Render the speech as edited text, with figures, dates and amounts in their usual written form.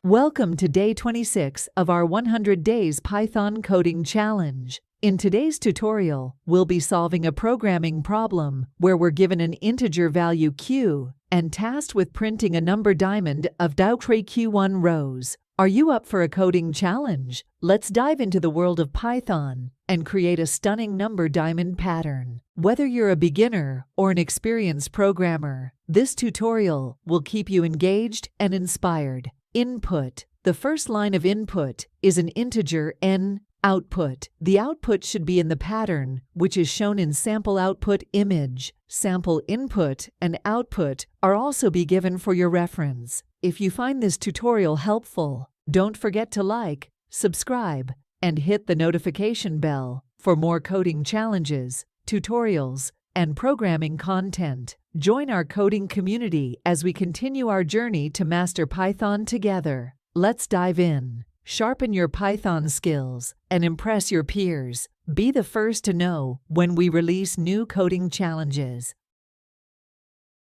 Welcome to day 26 of our 100 Days Python Coding Challenge. In today's tutorial, we'll be solving a programming problem where we're given an integer value q and tasked with printing a number diamond of q1 rows. Are you up for a coding challenge? Let's dive into the world of Python and create a stunning number diamond pattern. Whether you're a beginner or an experienced programmer, this tutorial will keep you engaged and inspired. Input. The first line of input is an integer n. Output. The output should be in the pattern, which is shown in sample output image. Sample input and output are also be given for your reference. If you find this tutorial helpful, don't forget to like, subscribe, and hit the notification bell for more coding challenges, tutorials, and programming content. Join our coding community as we continue our journey to master Python together. Let's dive in. Sharpen your Python skills and impress your peers. Be the first to know when we release new coding challenges.